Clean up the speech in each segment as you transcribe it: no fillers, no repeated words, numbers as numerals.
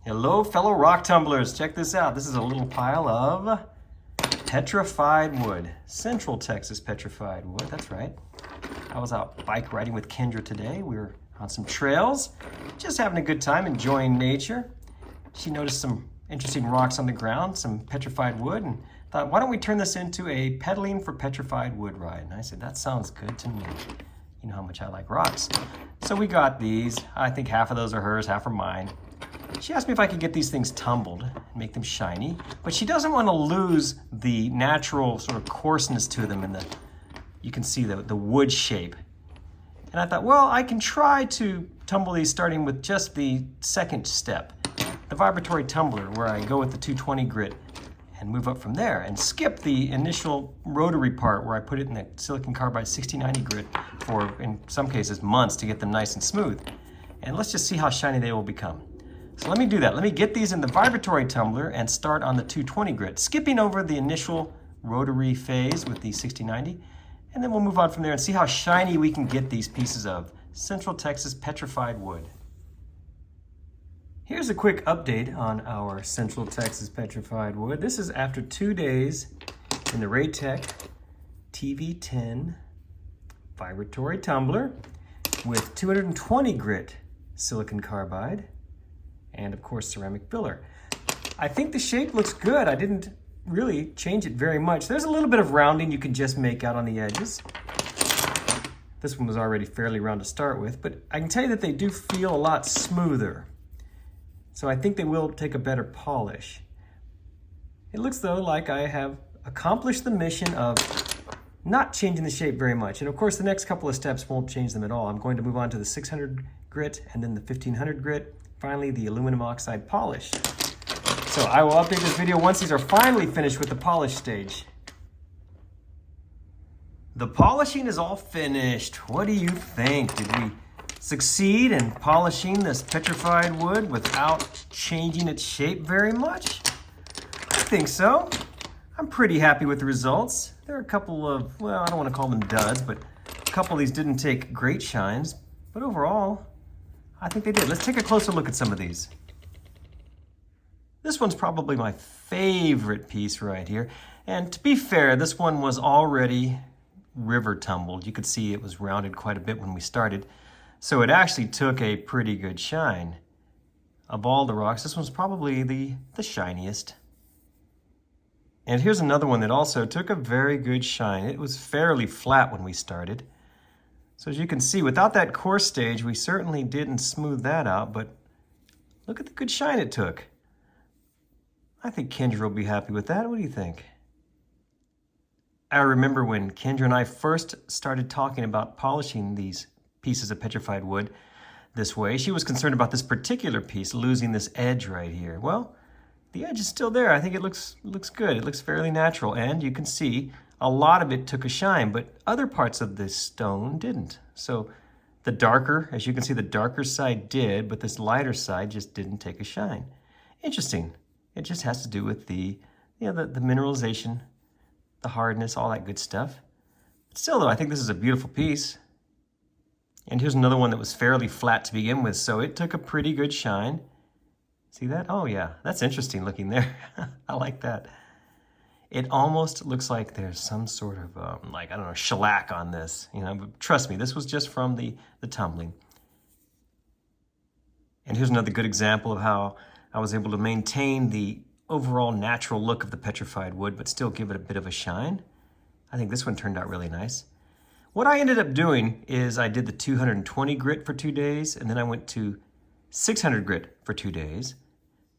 Hello, fellow rock tumblers. Check this out. This is a little pile of petrified wood. Central Texas petrified wood, that's right. I was out bike riding with Kendra today. We were on some trails, just having a good time, enjoying nature. She noticed some interesting rocks on the ground, some petrified wood, and thought, why don't we turn this into a pedaling for petrified wood ride? And I said, that sounds good to me. You know how much I like rocks. So we got these. I think half of those are hers, half are mine. She asked me if I could get these things tumbled and make them shiny, but she doesn't want to lose the natural sort of coarseness to them, and you can see the wood shape. And I thought, well, I can try to tumble these starting with just the second step, the vibratory tumbler, where I go with the 220 grit and move up from there, and skip the initial rotary part where I put it in the silicon carbide 6090 grit for, in some cases, months to get them nice and smooth. And let's just see how shiny they will become. So let me do that. Let me get these in the vibratory tumbler and start on the 220 grit, skipping over the initial rotary phase with the 6090, and then we'll move on from there and see how shiny we can get these pieces of Central Texas petrified wood. Here's a quick update on our Central Texas petrified wood. This is after 2 days in the Raytech TV10 vibratory tumbler with 220 grit silicon carbide and of course ceramic filler. I think the shape looks good. I didn't really change it very much. There's a little bit of rounding you can just make out on the edges. This one was already fairly round to start with, but I can tell you that they do feel a lot smoother. So I think they will take a better polish. It looks though like I have accomplished the mission of not changing the shape very much. And of course the next couple of steps won't change them at all. I'm going to move on to the 600 grit and then the 1500 grit. Finally, the aluminum oxide polish. So I will update this video once these are finally finished with the polish stage. The polishing is all finished. What do you think? Did we succeed in polishing this petrified wood without changing its shape very much? I think so. I'm pretty happy with the results. There are a couple of, well, I don't want to call them duds, but a couple of these didn't take great shines, but overall, I think they did. Let's take a closer look at some of these. This one's probably my favorite piece right here. And to be fair, this one was already river tumbled. You could see it was rounded quite a bit when we started. So it actually took a pretty good shine. Of all the rocks, this one's probably the shiniest. And here's another one that also took a very good shine. It was fairly flat when we started. So as you can see, without that coarse stage, we certainly didn't smooth that out, but look at the good shine it took. I think Kendra will be happy with that. What do you think? I remember when Kendra and I first started talking about polishing these pieces of petrified wood this way, she was concerned about this particular piece losing this edge right here. Well, the edge is still there. I think it looks good. It looks fairly natural, and you can see a lot of it took a shine, but other parts of this stone didn't. So the darker, as you can see, the darker side did, but this lighter side just didn't take a shine. Interesting. It just has to do with the mineralization, the hardness, all that good stuff. But still though, I think this is a beautiful piece. And here's another one that was fairly flat to begin with, so it took a pretty good shine. See that? Oh yeah, that's interesting looking there. I like that. It almost looks like there's some sort of, I don't know, shellac on this, but trust me, this was just from the tumbling. And here's another good example of how I was able to maintain the overall natural look of the petrified wood, but still give it a bit of a shine. I think this one turned out really nice. What I ended up doing is I did the 220 grit for 2 days, and then I went to 600 grit for 2 days.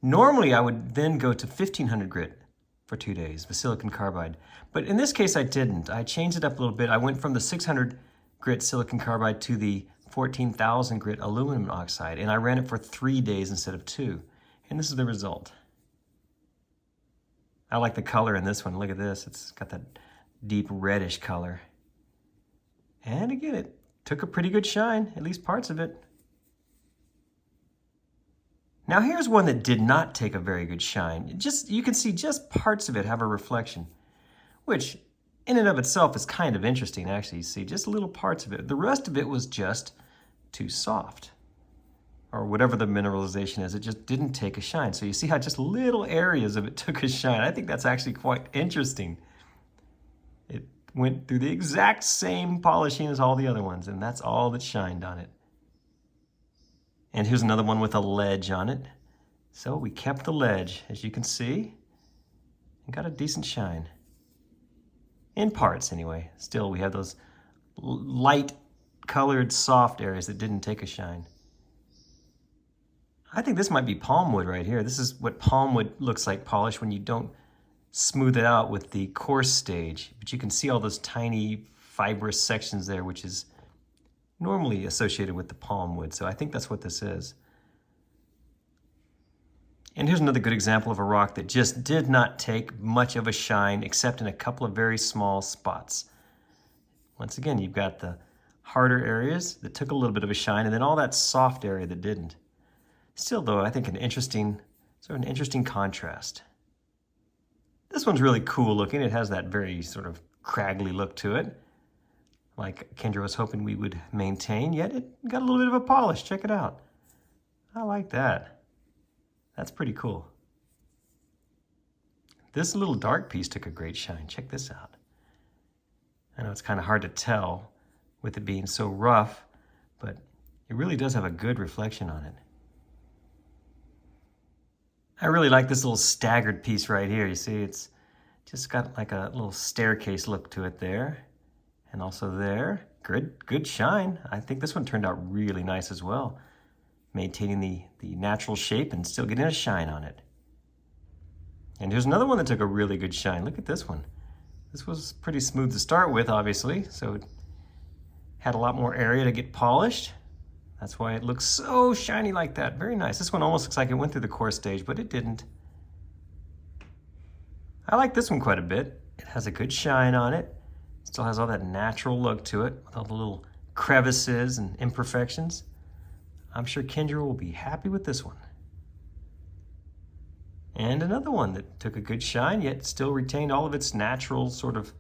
Normally, I would then go to 1500 grit for 2 days with silicon carbide. But in this case, I didn't. I changed it up a little bit. I went from the 600 grit silicon carbide to the 14,000 grit aluminum oxide, and I ran it for 3 days instead of 2. And this is the result. I like the color in this one. Look at this. It's got that deep reddish color. And again, it took a pretty good shine, at least parts of it. Now here's one that did not take a very good shine. You can see just parts of it have a reflection, which in and of itself is kind of interesting, actually. You see just little parts of it. The rest of it was just too soft. or whatever the mineralization is, it just didn't take a shine. So you see how just little areas of it took a shine. I think that's actually quite interesting. It went through the exact same polishing as all the other ones, and that's all that shined on it. And here's another one with a ledge on it. So we kept the ledge, as you can see, and got a decent shine. In parts, anyway. Still, we have those light colored soft areas that didn't take a shine. I think this might be palm wood right here. This is what palm wood looks like polished when you don't smooth it out with the coarse stage. But you can see all those tiny fibrous sections there, which is normally associated with the palm wood. So I think that's what this is. And here's another good example of a rock that just did not take much of a shine except in a couple of very small spots. Once again, you've got the harder areas that took a little bit of a shine, and then all that soft area that didn't. Still, though, I think an interesting contrast. This one's really cool looking. It has that very sort of craggly look to it, like Kendra was hoping we would maintain, yet it got a little bit of a polish. Check it out. I like that. That's pretty cool. This little dark piece took a great shine. Check this out. I know it's kind of hard to tell with it being so rough, but it really does have a good reflection on it. I really like this little staggered piece right here. You see, it's just got like a little staircase look to it there. And also there. Good shine. I think this one turned out really nice as well. Maintaining the natural shape and still getting a shine on it. And here's another one that took a really good shine. Look at this one. This was pretty smooth to start with, obviously, so it had a lot more area to get polished. That's why it looks so shiny like that. Very nice. This one almost looks like it went through the coarse stage, but it didn't. I like this one quite a bit. It has a good shine on it. Still has all that natural look to it with all the little crevices and imperfections. I'm sure Kendra will be happy with this one. And another one that took a good shine, yet still retained all of its natural sort of,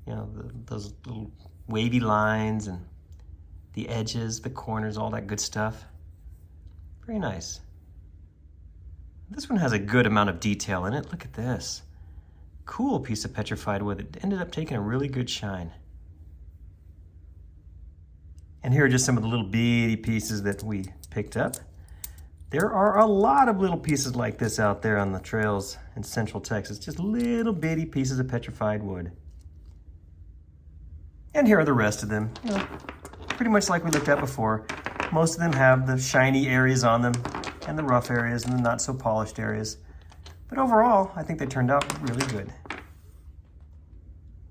those little wavy lines and the edges, the corners, all that good stuff. Very nice. This one has a good amount of detail in it. Look at this. Cool piece of petrified wood. It ended up taking a really good shine. And here are just some of the little bitty pieces that we picked up. There are a lot of little pieces like this out there on the trails in Central Texas. Just little bitty pieces of petrified wood. And here are the rest of them. Pretty much like we looked at before. Most of them have the shiny areas on them and the rough areas and the not so polished areas. But overall, I think they turned out really good.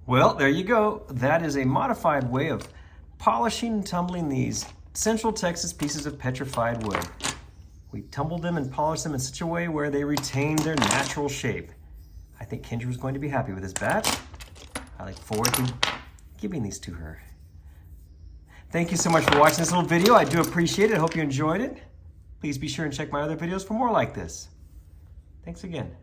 Well, there you go. That is a modified way of polishing and tumbling these Central Texas pieces of petrified wood. We tumbled them and polished them in such a way where they retained their natural shape. I think Kendra is going to be happy with this batch. I look forward to giving these to her. Thank you so much for watching this little video. I do appreciate it. I hope you enjoyed it. Please be sure and check my other videos for more like this. Thanks again.